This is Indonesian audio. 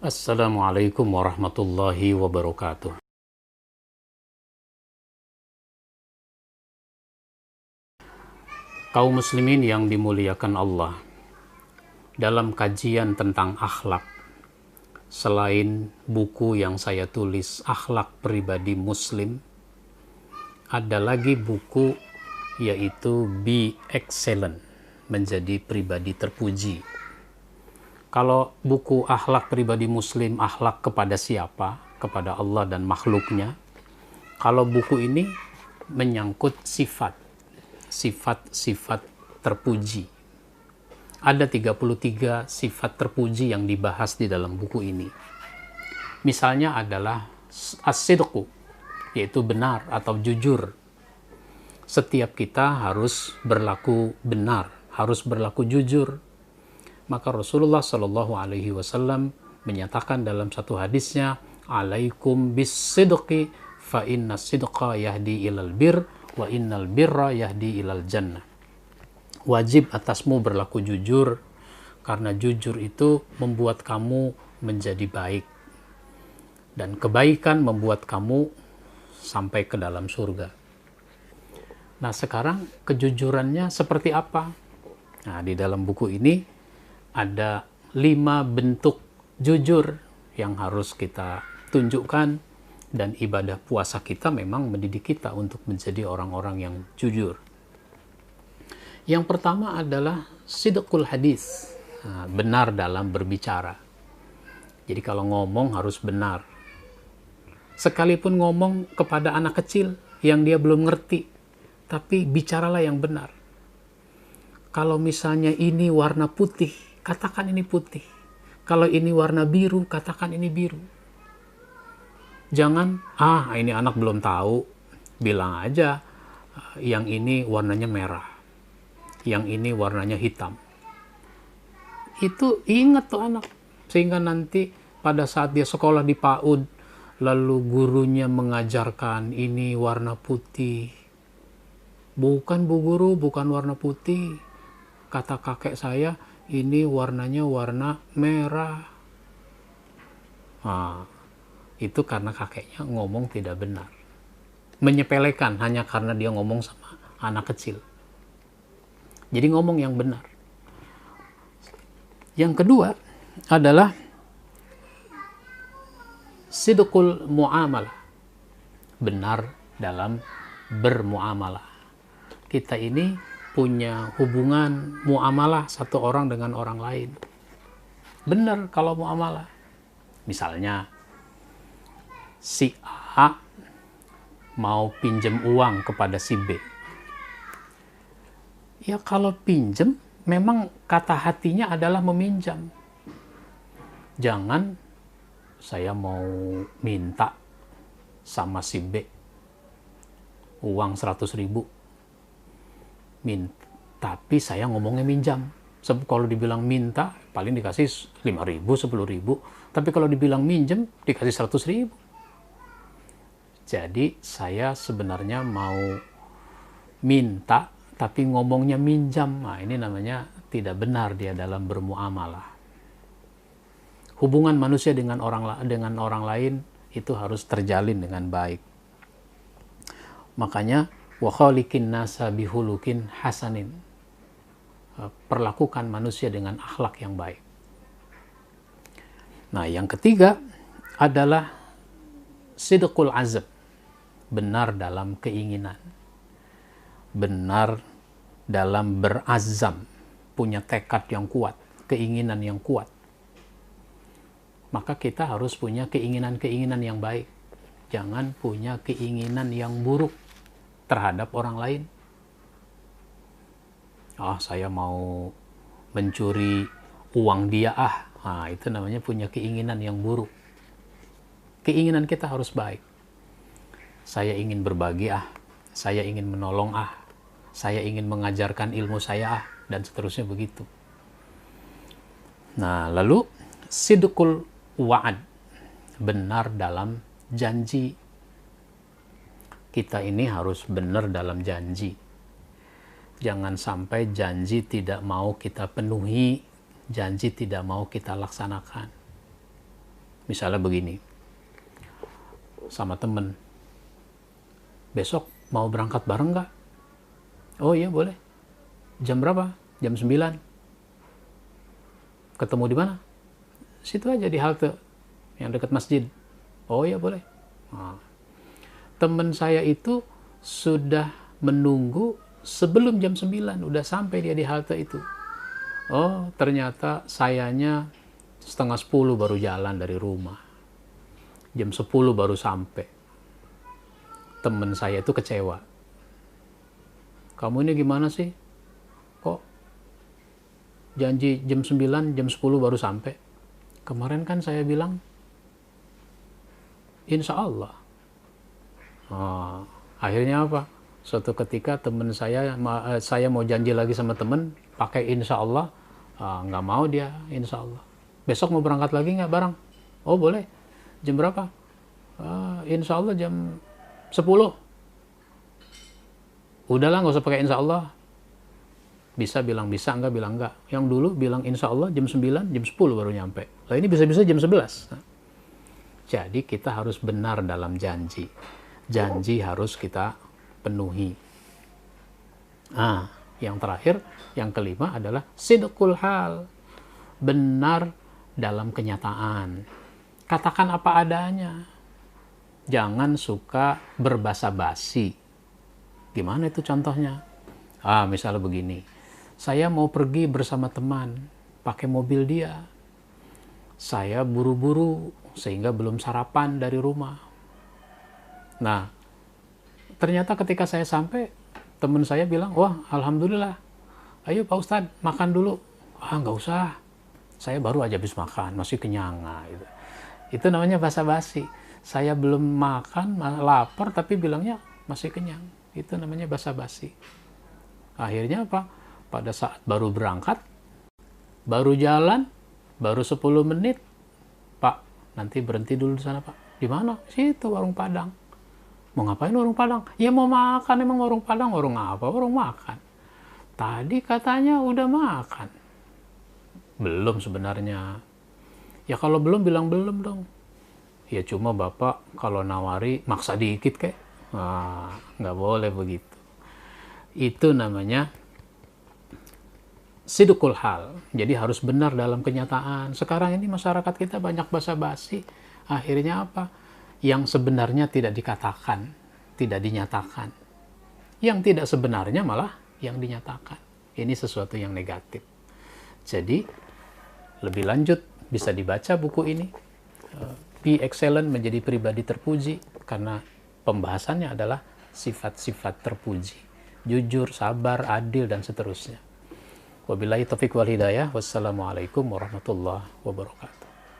Assalamualaikum warahmatullahi wabarakatuh. Kaum muslimin yang dimuliakan Allah, dalam kajian tentang akhlak, selain buku yang saya tulis, Akhlak Pribadi Muslim, ada lagi buku yaitu Be Excellent, menjadi pribadi terpuji. Kalau buku Akhlak Pribadi Muslim, akhlak kepada siapa? Kepada Allah dan makhluknya. Kalau buku ini menyangkut sifat-sifat terpuji. Ada 33 sifat terpuji yang dibahas di dalam buku ini. Misalnya adalah as-sidqu, yaitu benar atau jujur. Setiap kita harus berlaku benar, harus berlaku jujur. Maka Rasulullah Shallallahu Alaihi Wasallam menyatakan dalam satu hadisnya, "Alaikum bis-sidqi, fa inna sidqa yahdi ilal bir, wa innal birra yahdi ilal jannah." Wajib atasmu berlaku jujur, karena jujur itu membuat kamu menjadi baik. Dan kebaikan membuat kamu sampai ke dalam surga. Nah, sekarang kejujurannya seperti apa? Nah, di dalam buku ini ada 5 bentuk jujur yang harus kita tunjukkan, dan ibadah puasa kita memang mendidik kita untuk menjadi orang-orang yang jujur. Yang pertama adalah sidqul hadis, benar dalam berbicara. Jadi kalau ngomong harus benar. Sekalipun ngomong kepada anak kecil yang dia belum ngerti, tapi bicaralah yang benar. Kalau misalnya ini warna putih, katakan ini putih. Kalau ini warna biru, katakan ini biru. Jangan, ini anak belum tahu, bilang aja yang ini warnanya merah, yang ini warnanya hitam. Itu ingat tuh anak, sehingga nanti pada saat dia sekolah di PAUD, lalu gurunya mengajarkan ini warna putih. Bukan Bu Guru, bukan warna putih. Kata kakek saya, ini warnanya warna merah. Itu karena kakeknya ngomong tidak benar. Menyepelekan hanya karena dia ngomong sama anak kecil. Jadi ngomong yang benar. Yang kedua adalah sidqul muamalah. Benar dalam bermuamalah. Kita ini punya hubungan muamalah satu orang dengan orang lain. Benar kalau muamalah. Misalnya, si A mau pinjam uang kepada si B. Ya kalau pinjam, memang kata hatinya adalah meminjam. Jangan saya mau minta sama si B uang 100.000. Tapi saya ngomongnya minjam. Sebab kalau dibilang minta, paling dikasih 5.000, 10.000. Tapi kalau dibilang minjam, dikasih 100.000. Jadi saya sebenarnya mau minta, tapi ngomongnya minjam. Nah, ini namanya tidak benar dia dalam bermuamalah. Hubungan manusia dengan orang lain itu harus terjalin dengan baik. Makanya, wa khaliqin nasa bihulukin hasanin. Perlakukan manusia dengan akhlak yang baik. Nah, yang ketiga adalah sidqul azab. Benar dalam keinginan. Benar dalam berazam. Punya tekad yang kuat, keinginan yang kuat. Maka kita harus punya keinginan-keinginan yang baik. Jangan punya keinginan yang buruk terhadap orang lain. Saya mau mencuri uang dia itu namanya punya keinginan yang buruk. Keinginan kita harus baik. Saya ingin berbagi saya ingin menolong saya ingin mengajarkan ilmu saya dan seterusnya begitu. Nah, lalu sidqul wa'ad, benar dalam janji. Kita ini harus benar dalam janji. Jangan sampai janji tidak mau kita penuhi, janji tidak mau kita laksanakan. Misalnya begini, sama temen, besok mau berangkat bareng nggak? Oh iya boleh. Jam berapa? Jam 9. Ketemu di mana? Situ aja di halte yang dekat masjid. Oh iya boleh. Nah, temen saya itu sudah menunggu sebelum jam 9, udah sampai dia di halte itu. Oh ternyata sayanya setengah 10 baru jalan dari rumah. Jam 10 baru sampai. Temen saya itu kecewa. Kamu ini gimana sih? Kok janji jam 9, jam 10 baru sampai? Kemarin kan saya bilang, insya Allah. Oh, akhirnya apa? Suatu ketika teman saya mau janji lagi sama temen, pakai insya Allah, nggak mau dia insya Allah. Besok mau berangkat lagi nggak bareng? Oh boleh. Jam berapa? Insya Allah jam 10. Udahlah nggak usah pakai insya Allah. Bisa bilang bisa, enggak bilang enggak. Yang dulu bilang insya Allah jam 9, jam 10 baru nyampe. Lah ini bisa-bisa jam 11. Jadi kita harus benar dalam janji. Janji harus kita penuhi. Yang terakhir, yang kelima adalah sidqul hal. Benar dalam kenyataan. Katakan apa adanya. Jangan suka berbasa-basi. Gimana itu contohnya? Misalnya begini. Saya mau pergi bersama teman, pakai mobil dia. Saya buru-buru sehingga belum sarapan dari rumah. Nah, ternyata ketika saya sampai, teman saya bilang, wah alhamdulillah, ayo Pak Ustadz makan dulu. Nggak usah, saya baru aja habis makan, masih kenyang. Gitu. Itu namanya basa-basi. Saya belum makan, lapar, tapi bilangnya masih kenyang. Itu namanya basa-basi. Akhirnya apa? Pada saat baru berangkat, baru jalan, baru 10 menit, Pak, nanti berhenti dulu di sana Pak. Di mana? Situ warung Padang. Mau ngapain warung Padang? Ya mau makan, emang warung Padang, warung apa? Warung makan. Tadi katanya udah makan. Belum sebenarnya. Ya kalau belum, bilang belum dong. Ya cuma Bapak kalau nawari, maksa dikit kek. Nggak boleh begitu. Itu namanya sidqul hal. Jadi harus benar dalam kenyataan. Sekarang ini masyarakat kita banyak basa-basi. Akhirnya apa? Yang sebenarnya tidak dikatakan, tidak dinyatakan. Yang tidak sebenarnya malah yang dinyatakan. Ini sesuatu yang negatif. Jadi, lebih lanjut bisa dibaca buku ini. Be excellent, menjadi pribadi terpuji. Karena pembahasannya adalah sifat-sifat terpuji. Jujur, sabar, adil, dan seterusnya. Wabillahi taufiq wal hidayah. Wassalamualaikum warahmatullahi wabarakatuh.